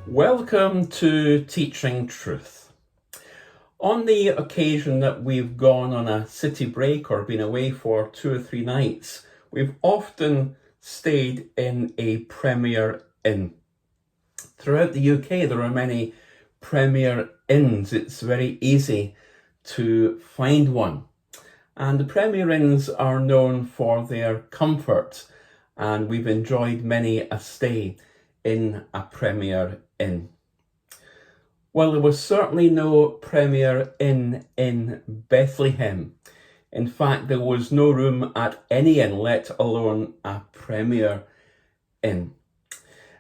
Welcome to Teaching Truth. On the occasion that we've gone on a city break or been away for 2 or 3 nights, we've often stayed in a Premier Inn. Throughout the UK, there are many Premier Inns. It's very easy to find one. And the Premier Inns are known for their comfort, and we've enjoyed many a stay in a Premier Inn. Well, there was certainly no Premier Inn in Bethlehem. In fact, there was no room at any inn, let alone a Premier Inn.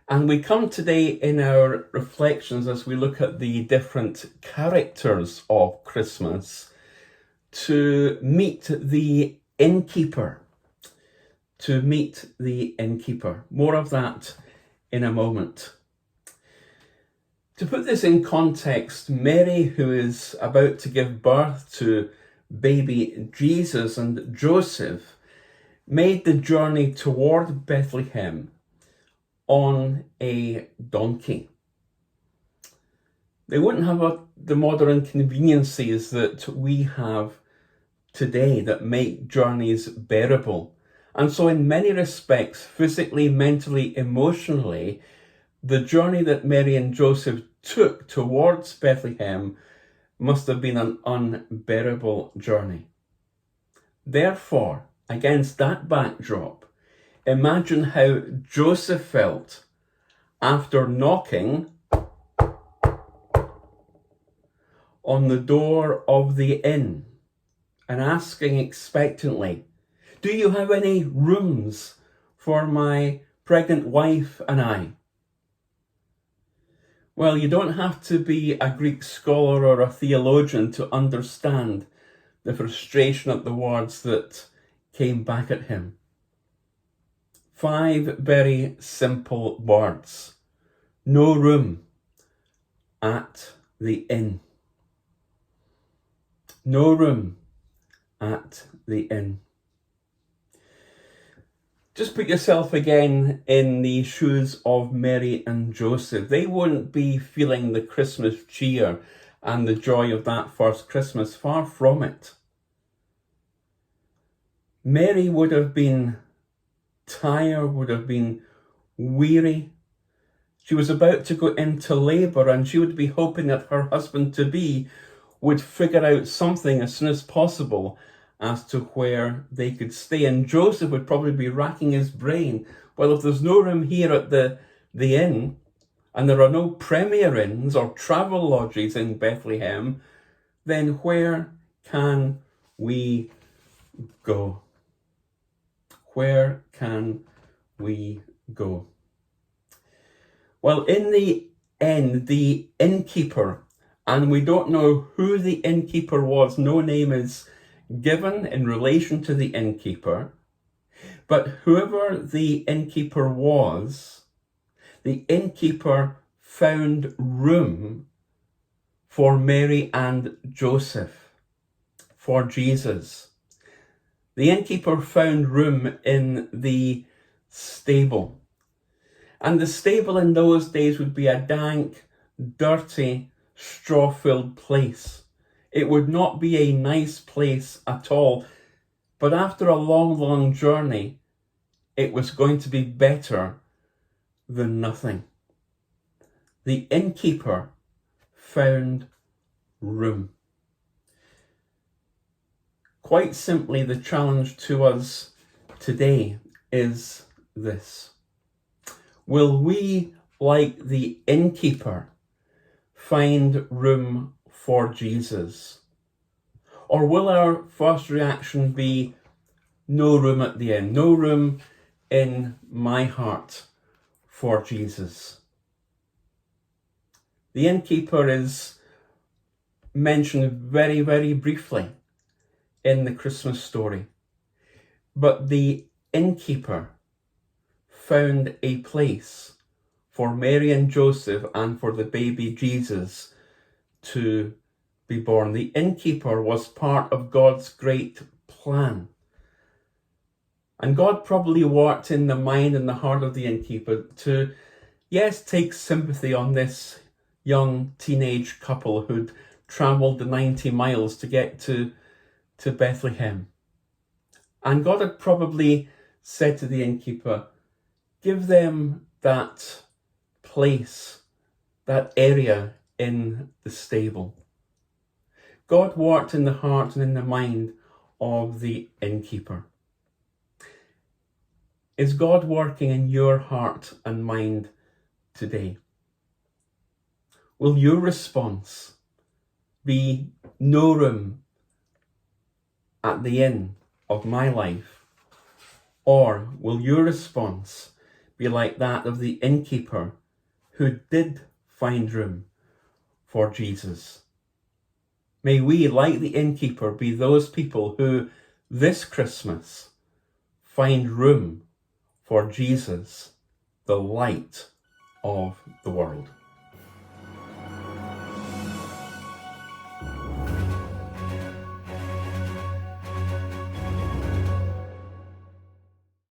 And we come today in our reflections as we look at the different characters of Christmas to meet the innkeeper. More of that in a moment. To put this in context, Mary, who is about to give birth to baby Jesus, and Joseph made the journey toward Bethlehem on a donkey. They wouldn't have the modern conveniences that we have today that make journeys bearable. And so in many respects, physically, mentally, emotionally, the journey that Mary and Joseph took towards Bethlehem must have been an unbearable journey. Therefore, against that backdrop, imagine how Joseph felt after knocking on the door of the inn and asking expectantly, "Do you have any rooms for my pregnant wife and I?" Well, you don't have to be a Greek scholar or a theologian to understand the frustration at the words that came back at him. 5 very simple words. No room at the inn. No room at the inn. Just put yourself again in the shoes of Mary and Joseph. They wouldn't be feeling the Christmas cheer and the joy of that first Christmas. Far from it. Mary would have been tired, would have been weary. She was about to go into labour, and she would be hoping that her husband-to-be would figure out something as soon as possible as to where they could stay. And Joseph would probably be racking his brain. Well, if there's no room here at the inn, and there are no Premier Inns or travel lodges in Bethlehem, then where can we go? Where can we go? Well, in the end, the innkeeper, and we don't know who the innkeeper was, no name is given in relation to the innkeeper, but whoever the innkeeper was, the innkeeper found room for Mary and Joseph, for Jesus. The innkeeper found room in the stable. And the stable in those days would be a dank, dirty, straw-filled place. It would not be a nice place at all. But after a long, long journey, it was going to be better than nothing. The innkeeper found room. Quite simply, the challenge to us today is this. Will we, like the innkeeper, find room for Jesus? Or will our first reaction be no room at the inn, no room in my heart for Jesus? The innkeeper is mentioned very, very briefly in the Christmas story. But the innkeeper found a place for Mary and Joseph and for the baby Jesus to be born. The innkeeper was part of God's great plan. And God probably worked in the mind and the heart of the innkeeper to Yes, take sympathy on this young teenage couple who'd travelled the 90 miles to get to Bethlehem. And God had probably said to the innkeeper, give them that place, that area in the stable. God worked in the heart and in the mind of the innkeeper. Is God working in your heart and mind today? Will your response be no room at the inn of my life? Or will your response be like that of the innkeeper who did find room for Jesus? May we, like the innkeeper, be those people who this Christmas find room for Jesus, the light of the world.